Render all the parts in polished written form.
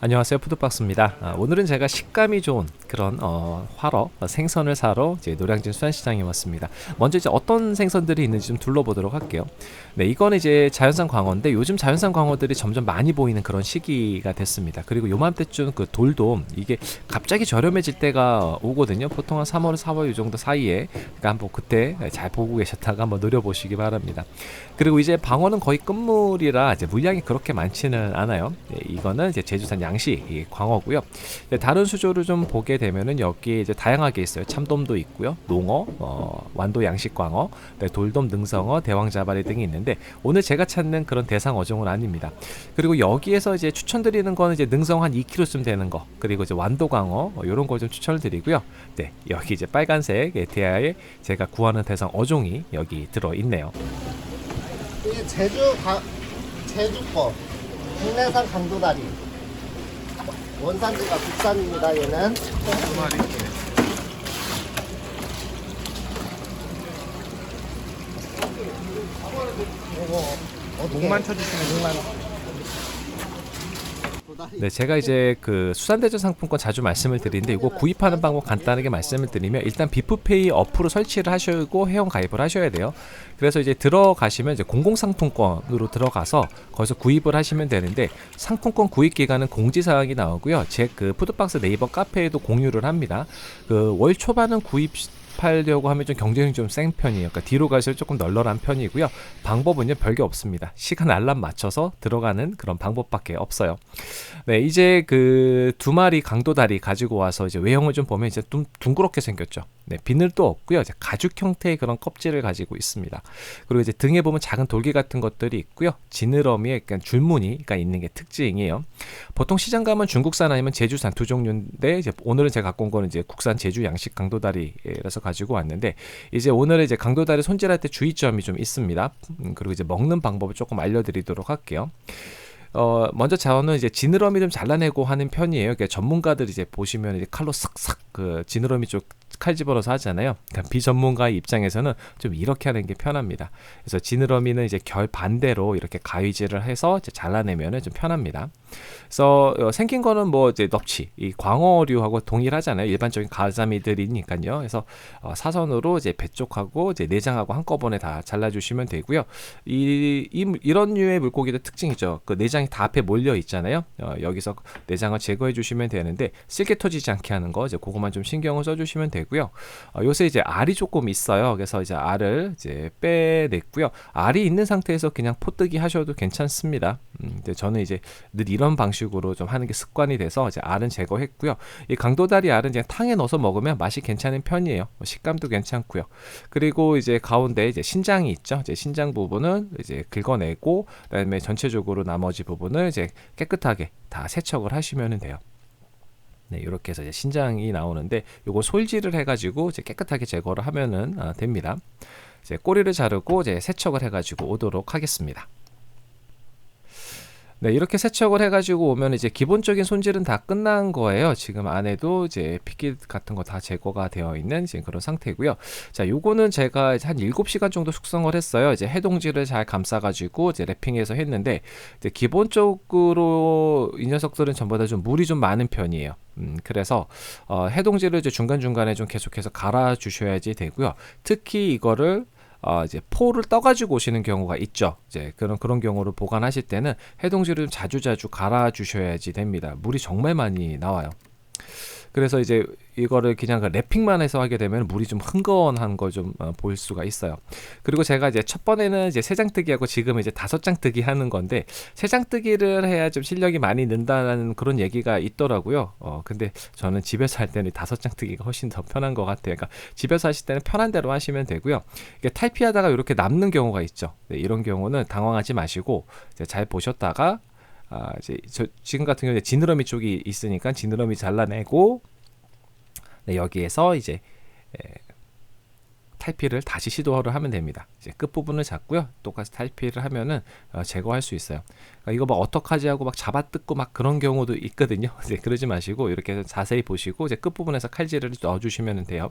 안녕하세요, 푸드박스입니다. 오늘은 제가 식감이 좋은 그런 활어 생선을 사러 이제 노량진 수산시장에 왔습니다. 먼저 이제 어떤 생선들이 있는지 좀 둘러보도록 할게요. 네, 이거는 이제 자연산 광어인데 요즘 자연산 광어들이 점점 많이 보이는 그런 시기가 됐습니다. 그리고 요맘때쯤 그 돌돔 이게 갑자기 저렴해질 때가 오거든요. 보통 한 3월, 4월 이 정도 사이에, 그러니까 한번 그때 잘 보고 계셨다가 한번 노려보시기 바랍니다. 그리고 이제 방어는 거의 끝물이라 이제 물량이 그렇게 많지는 않아요. 네, 이거는 이제 제주산 양식 광어고요. 네, 다른 수조를 좀 보게 되면은 여기 이제 다양하게 있어요. 참돔도 있고요, 농어, 완도 양식 광어, 네, 돌돔, 능성어, 대왕자바리 등이 있는데 오늘 제가 찾는 그런 대상 어종은 아닙니다. 그리고 여기에서 이제 추천드리는 거는 이제 능성 한 2kg쯤 되는 거, 그리고 이제 완도 광어 이런 걸 좀 추천을 드리고요. 네, 여기 이제 빨간색 에티아에 제가 구하는 대상 어종이 여기 들어 있네요. 이게 제주 거 국내산 강도다리 원산지가 국산입니다. 얘는 이거 어떻게 목만 쳐주시면 목만 도다리. 네, 제가 이제 그 수산대전 상품권 자주 말씀을 드리는데 이거 구입하는 방법 간단하게 말씀을 드리면 일단 비프페이 어플로 설치를 하시고 회원 가입을 하셔야 돼요. 그래서 이제 들어가시면 이제 공공상품권으로 들어가서 거기서 구입을 하시면 되는데 상품권 구입 기간은 공지사항이 나오고요. 제 그 푸드박스 네이버 카페에도 공유를 합니다. 그 월 초반은 구입하려고 하면 좀 경쟁이 좀 센 편이에요. 그러니까 뒤로 갈수록 조금 널널한 편이고요. 방법은요 별게 없습니다. 시간 알람 맞춰서 들어가는 그런 방법밖에 없어요. 네, 이제 그 두 마리 강도다리 가지고 와서 이제 외형을 좀 보면 이제 좀 둥그렇게 생겼죠. 네, 비늘도 없고요. 이제 가죽 형태의 그런 껍질을 가지고 있습니다. 그리고 이제 등에 보면 작은 돌기 같은 것들이 있고요. 지느러미에 약간 줄무늬가 있는 게 특징이에요. 보통 시장 가면 중국산 아니면 제주산 두 종류인데 이제 오늘은 제가 갖고 온 거는 이제 국산 제주 양식 강도다리라서 가지고 왔는데 이제 오늘은 이제 강도다리 손질할 때 주의점이 좀 있습니다. 그리고 이제 먹는 방법을 조금 알려드리도록 할게요. 먼저 저는 이제 지느러미 좀 잘라내고 하는 편이에요. 그러니까 전문가들이 이제 보시면 이제 칼로 싹싹 그 지느러미 쪽 칼 집어넣어서 하잖아요. 그러니까 비전문가의 입장에서는 좀 이렇게 하는 게 편합니다. 그래서 지느러미는 이제 결 반대로 이렇게 가위질을 해서 이제 잘라내면은 좀 편합니다. 그래서 생긴 거는 뭐 이제 넙치, 이 광어류하고 동일하잖아요. 일반적인 가자미들이니까요. 그래서 사선으로 이제 배 쪽하고 이제 내장하고 한꺼번에 다 잘라주시면 되고요. 이런 류의 물고기의 특징이죠. 그 내장이 다 앞에 몰려 있잖아요. 여기서 내장을 제거해 주시면 되는데 쓸개 터지지 않게 하는 거 이제 그거만 좀 신경을 써주시면 되고요. 요새 이제 알이 조금 있어요. 그래서 이제 알을 이제 빼냈고요. 알이 있는 상태에서 그냥 포뜨기 하셔도 괜찮습니다. 근데 저는 이제 늘 이런 방식으로 좀 하는 게 습관이 돼서 이제 알은 제거했고요. 이 강도다리 알은 그냥 탕에 넣어서 먹으면 맛이 괜찮은 편이에요. 식감도 괜찮고요. 그리고 이제 가운데 이제 신장이 있죠. 이제 신장 부분은 이제 긁어내고 그다음에 전체적으로 나머지 부분을 이제 깨끗하게 다 세척을 하시면 돼요. 네, 이렇게 해서 이제 신장이 나오는데 요거 솔질을 해가지고 이제 깨끗하게 제거를 하면은 됩니다. 이제 꼬리를 자르고 이제 세척을 해가지고 오도록 하겠습니다. 네, 이렇게 세척을 해가지고 오면 이제 기본적인 손질은 다 끝난 거예요. 지금 안에도 이제 피기 같은 거 다 제거가 되어 있는 지금 그런 상태고요. 자, 요거는 제가 한 7시간 정도 숙성을 했어요. 이제 해동지를 잘 감싸가지고 이제 랩핑해서 했는데 이제 기본적으로 이 녀석들은 전부 다 좀 물이 좀 많은 편이에요. 그래서 해동지를 이제 중간중간에 좀 계속해서 갈아 주셔야지 되고요. 특히 이거를 이제 포를 떠가지고 오시는 경우가 있죠. 이제 그런 경우를 보관하실 때는 해동지를 자주자주 갈아 주셔야지 됩니다. 물이 정말 많이 나와요. 그래서 이제 이거를 그냥 그 랩핑만 해서 하게 되면 물이 좀 흥건한 걸 좀 보일 수가 있어요. 그리고 제가 이제 첫 번에는 이제 3장 뜨기하고 지금 이제 5장 뜨기 하는 건데 3장 뜨기를 해야 좀 실력이 많이 는다는 그런 얘기가 있더라고요. 근데 저는 집에서 할 때는 5장 뜨기가 훨씬 더 편한 것 같아요. 그러니까 집에서 하실 때는 편한 대로 하시면 되고요. 이게 탈피하다가 이렇게 남는 경우가 있죠. 네, 이런 경우는 당황하지 마시고 이제 잘 보셨다가 이제 지금 같은 경우에 지느러미 쪽이 있으니까 지느러미 잘라내고 네, 여기에서 이제 탈피를 다시 시도를 하면 됩니다. 이제 끝부분을 잡고요. 똑같이 탈피를 하면은 제거할 수 있어요. 그러니까 이거 막 어떡하지 하고 막 잡아뜯고 막 그런 경우도 있거든요. 이제 그러지 마시고 이렇게 자세히 보시고 이제 끝부분에서 칼질을 넣어주시면 돼요.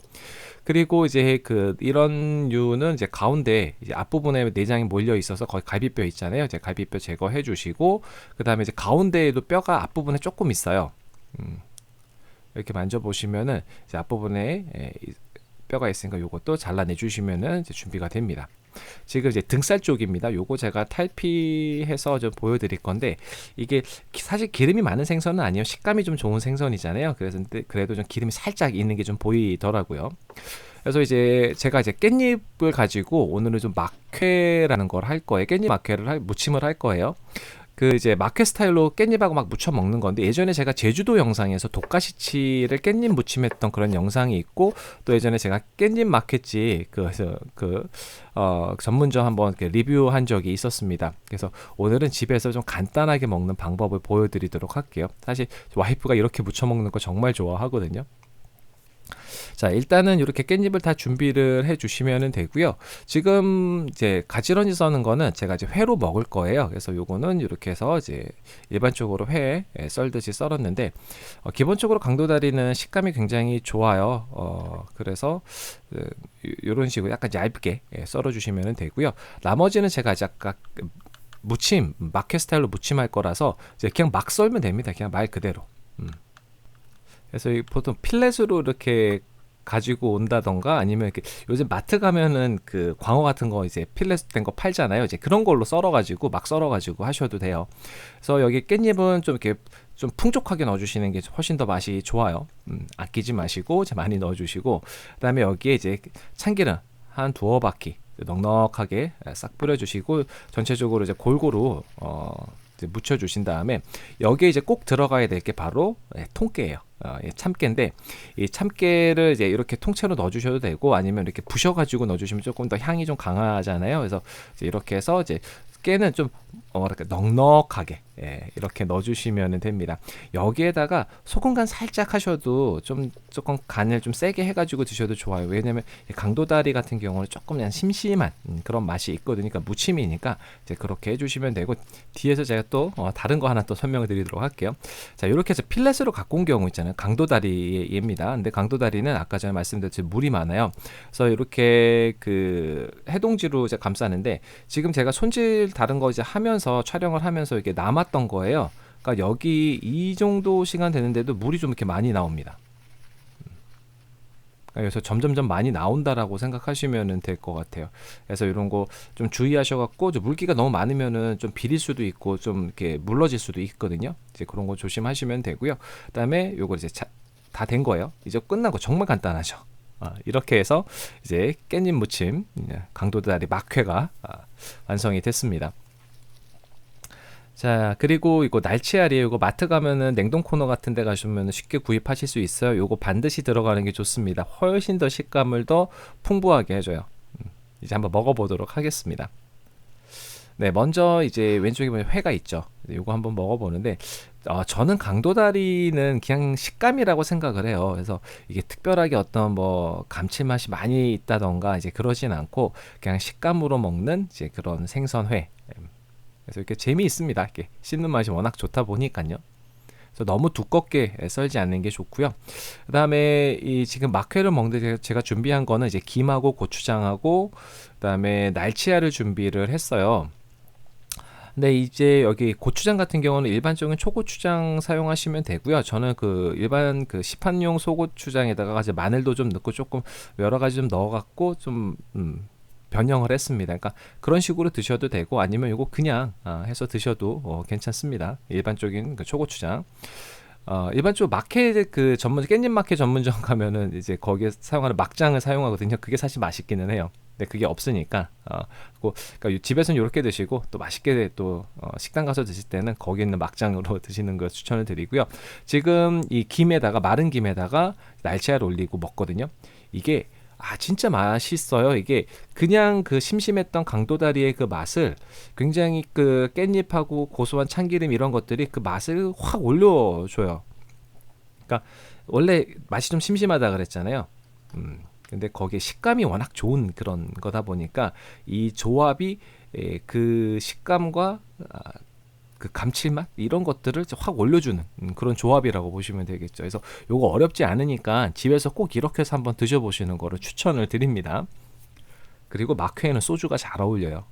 그리고 이제 이런 류는 이제 가운데 이제 앞부분에 내장이 몰려 있어서 거의 갈비뼈 있잖아요. 이제 갈비뼈 제거해 주시고 그 다음에 이제 가운데에도 뼈가 앞부분에 조금 있어요. 이렇게 만져보시면은 이제 앞부분에 뼈가 있으니까 요것도 잘라내 주시면은 이제 준비가 됩니다. 지금 이제 등살 쪽입니다. 요거 제가 탈피해서 좀 보여드릴 건데 이게 사실 기름이 많은 생선은 아니에요. 식감이 좀 좋은 생선이잖아요. 그래서 그래도 좀 기름이 살짝 있는 게 좀 보이더라고요. 그래서 이제 제가 이제 깻잎을 가지고 오늘은 좀 막회라는 걸 할 거예요. 깻잎 막회를 무침을 할 거예요. 이제 막회 스타일로 깻잎하고 막 무쳐 먹는 건데 예전에 제가 제주도 영상에서 독가시치를 깻잎 무침했던 그런 영상이 있고 또 예전에 제가 깻잎 막회집 전문점 한번 리뷰한 적이 있었습니다. 그래서 오늘은 집에서 좀 간단하게 먹는 방법을 보여드리도록 할게요. 사실 와이프가 이렇게 무쳐 먹는 거 정말 좋아하거든요. 자, 일단은 이렇게 깻잎을 다 준비를 해 주시면 되고요. 지금 이제 가지런히 써는 거는 제가 이제 회로 먹을 거예요. 그래서 요거는 이렇게 해서 이제 일반적으로 회 썰듯이 썰었는데 기본적으로 강도다리는 식감이 굉장히 좋아요. 그래서 이런 식으로 약간 얇게 썰어 주시면 되고요. 나머지는 제가 이제 아까 무침, 막회 스타일로 무침할 거라서 이제 그냥 막 썰면 됩니다. 그냥 말 그대로. 그래서 보통 필렛으로 이렇게 가지고 온다던가 아니면 이렇게 요즘 마트 가면은 광어 같은 거 이제 필렛 된 거 팔잖아요. 이제 그런 걸로 썰어가지고 막 썰어가지고 하셔도 돼요. 그래서 여기 깻잎은 좀 이렇게 좀 풍족하게 넣어주시는 게 훨씬 더 맛이 좋아요. 아끼지 마시고 이제 많이 넣어주시고 그다음에 여기에 이제 참기름 한 두어 바퀴 넉넉하게 싹 뿌려주시고 전체적으로 이제 골고루 이제 묻혀주신 다음에 여기에 이제 꼭 들어가야 될 게 바로 통깨예요. 참깨인데 이 참깨를 이제 이렇게 통째로 넣어주셔도 되고 아니면 이렇게 부셔가지고 넣어주시면 조금 더 향이 좀 강하잖아요. 그래서 이제 이렇게 해서 이제 깨는 좀 넉넉하게 이렇게 넣어주시면 됩니다. 여기에다가 소금 간 살짝 하셔도 조금 간을 좀 세게 해가지고 드셔도 좋아요. 왜냐면 강도다리 같은 경우는 조금 그냥 심심한 그런 맛이 있거든요. 그러니까 무침이니까 이제 그렇게 해주시면 되고 뒤에서 제가 또 다른 거 하나 또 설명을 드리도록 할게요. 자, 이렇게 해서 필렛으로 갖고 온 경우 있잖아요. 강도다리입니다. 근데 강도다리는 아까 전에 말씀드렸듯이 물이 많아요. 그래서 이렇게 해동지로 이제 감싸는데 지금 제가 손질 다른 거 이제 하면서 촬영을 하면서 이게 남았던 거예요. 그러니까 여기 이 정도 시간 되는데도 물이 좀 이렇게 많이 나옵니다. 그래서 점점점 많이 나온다라고 생각하시면 될 것 같아요. 그래서 이런 거 좀 주의하셔갖고 물기가 너무 많으면은 좀 비릴 수도 있고 좀 이렇게 물러질 수도 있거든요. 이제 그런 거 조심하시면 되고요. 그다음에 요거 이제 다 된 거예요. 이제 끝난 거 정말 간단하죠. 이렇게 해서 이제 깻잎 무침 강도다리 막회가 완성이 됐습니다. 자, 그리고 이거 날치알이에요. 이거 마트 가면은 냉동 코너 같은 데 가시면 쉽게 구입하실 수 있어요. 요거 반드시 들어가는 게 좋습니다. 훨씬 더 식감을 더 풍부하게 해줘요. 이제 한번 먹어보도록 하겠습니다. 네, 먼저 이제 왼쪽에 보면 회가 있죠. 요거 한번 먹어보는데 저는 강도다리는 그냥 식감이라고 생각을 해요. 그래서 이게 특별하게 어떤 감칠맛이 많이 있다던가 이제 그러진 않고 그냥 식감으로 먹는 이제 그런 생선회. 그래서 이렇게 재미있습니다. 이렇게 씹는 맛이 워낙 좋다 보니까요. 그래서 너무 두껍게 썰지 않는 게 좋고요. 그 다음에 이 지금 막회를 먹는데 제가 준비한 거는 이제 김하고 고추장하고 그 다음에 날치알을 준비를 했어요. 근데 이제 여기 고추장 같은 경우는 일반적인 초고추장 사용하시면 되고요. 저는 일반 시판용 소고추장에다가 이제 마늘도 좀 넣고 조금 여러 가지 좀 넣어갖고 좀 변형을 했습니다. 그러니까 그런 식으로 드셔도 되고 아니면 이거 그냥 해서 드셔도 괜찮습니다. 일반적인 초고추장. 일반적으로 마켓 깻잎 마켓 전문점 가면은 이제 거기에 사용하는 막장을 사용하거든요. 그게 사실 맛있기는 해요. 근데 그게 없으니까 그러니까 집에서는 이렇게 드시고 또 맛있게 또 식당 가서 드실 때는 거기 있는 막장으로 드시는 거 추천을 드리고요. 지금 이 김에다가 마른 김에다가 날치알 올리고 먹거든요. 이게 진짜 맛있어요. 이게 그냥 심심했던 강도다리의 맛을 굉장히 깻잎하고 고소한 참기름 이런 것들이 맛을 확 올려줘요. 그러니까 원래 맛이 좀 심심하다 그랬잖아요. 근데 거기에 식감이 워낙 좋은 그런 거다 보니까 이 조합이 그 식감과 그 감칠맛 이런 것들을 확 올려주는 그런 조합이라고 보시면 되겠죠. 그래서 요거 어렵지 않으니까 집에서 꼭 이렇게 해서 한번 드셔보시는 거를 추천을 드립니다. 그리고 마크에는 소주가 잘 어울려요.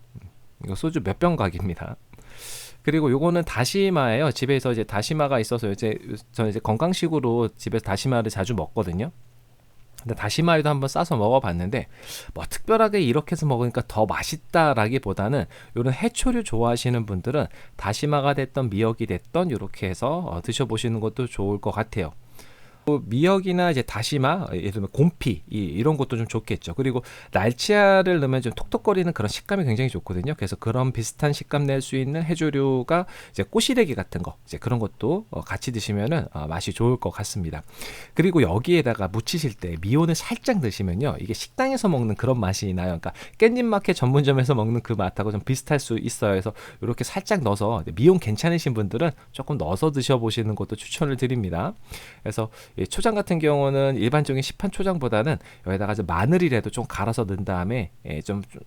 이거 소주 몇 병 각입니다. 그리고 요거는 다시마예요. 집에서 이제 다시마가 있어서 이제 저는 이제 건강식으로 집에서 다시마를 자주 먹거든요. 근데 다시마에도 한번 싸서 먹어봤는데 뭐 특별하게 이렇게 해서 먹으니까 더 맛있다라기보다는 이런 해초류 좋아하시는 분들은 다시마가 됐던 미역이 됐던 이렇게 해서 드셔보시는 것도 좋을 것 같아요. 미역이나 이제 다시마, 예를 들면 곰피 이런 것도 좀 좋겠죠. 그리고 날치알을 넣으면 좀 톡톡거리는 그런 식감이 굉장히 좋거든요. 그래서 그런 비슷한 식감 낼 수 있는 해조류가 이제 꼬시래기 같은 거, 이제 그런 것도 같이 드시면은 맛이 좋을 것 같습니다. 그리고 여기에다가 무치실 때 미온을 살짝 넣으시면요, 이게 식당에서 먹는 그런 맛이 나요. 그러니까 깻잎 마켓 전문점에서 먹는 그 맛하고 좀 비슷할 수 있어요. 그래서 이렇게 살짝 넣어서 미온 괜찮으신 분들은 조금 넣어서 드셔보시는 것도 추천을 드립니다. 그래서 초장 같은 경우는 일반적인 시판 초장보다는 여기다가 마늘이라도 좀 갈아서 넣은 다음에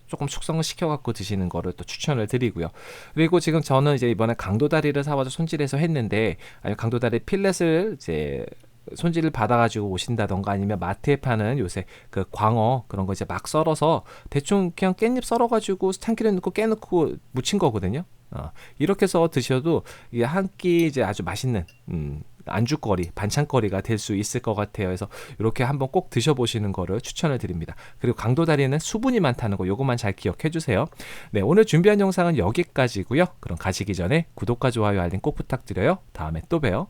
조금 숙성을 시켜갖고 드시는 거를 또 추천을 드리고요. 그리고 지금 저는 이제 이번에 강도다리를 사와서 손질해서 했는데, 아니면 강도다리 필렛을 이제 손질을 받아가지고 오신다던가 아니면 마트에 파는 요새 그 광어 그런 거 이제 막 썰어서 대충 그냥 깻잎 썰어가지고 참기름 넣고 깨 넣고 무친 거거든요. 이렇게 해서 드셔도 이게 한 끼 이제 아주 맛있는 안주거리, 반찬거리가 될 수 있을 것 같아요. 그래서 이렇게 한번 꼭 드셔보시는 거를 추천을 드립니다. 그리고 강도다리는 수분이 많다는 거 요것만 잘 기억해 주세요. 네, 오늘 준비한 영상은 여기까지고요. 그럼 가시기 전에 구독과 좋아요, 알림 꼭 부탁드려요. 다음에 또 봬요.